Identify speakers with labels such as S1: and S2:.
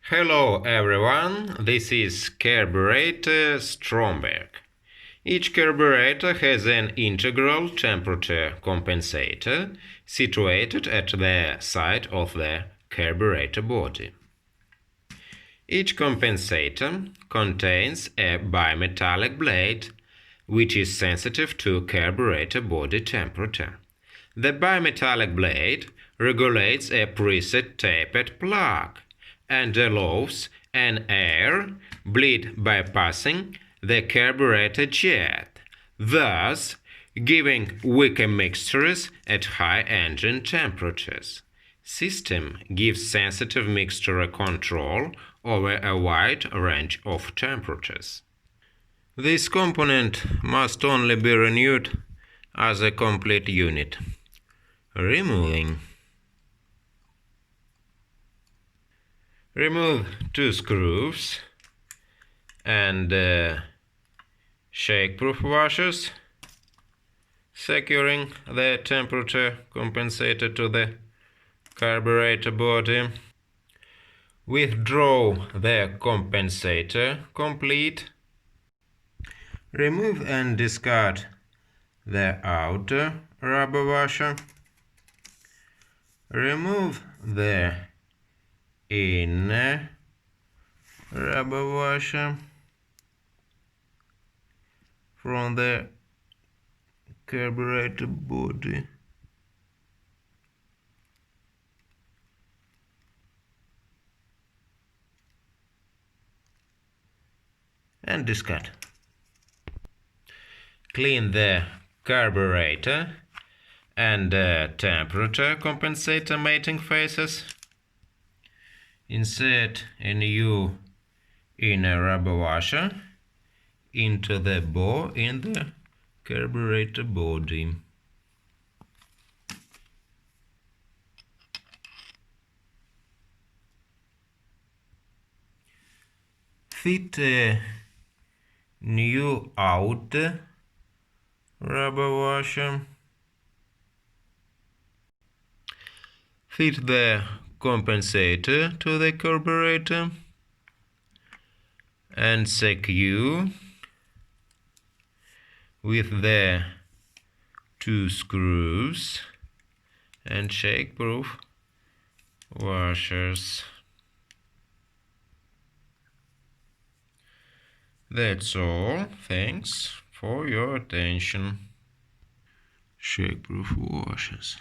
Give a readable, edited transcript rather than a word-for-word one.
S1: Hello everyone, this is Carburetor Stromberg. Each carburetor has an integral temperature compensator situated at the side of the carburetor body. Each compensator contains a bimetallic blade which is sensitive to carburetor body temperature. The bimetallic blade regulates a preset tapered plug and allows an air bleed bypassing the carburetor jet, thus giving weaker mixtures at high engine temperatures. System gives sensitive mixture control over a wide range of temperatures. This component must only be renewed as a complete unit. Remove two screws and shake-proof washers, securing the temperature compensator to the carburetor body. Withdraw the compensator complete. Remove and discard the outer rubber washer. Remove the inner rubber washer from the carburetor body. And discard. Clean the carburetor and temperature compensator mating faces. Insert a new inner rubber washer into the bore in the carburetor body. Fit a new outer rubber washer. Fit the compensator to the carburetor and secure with the two screws and shake-proof washers. That's all. Thanks for your attention. Shake-proof washers.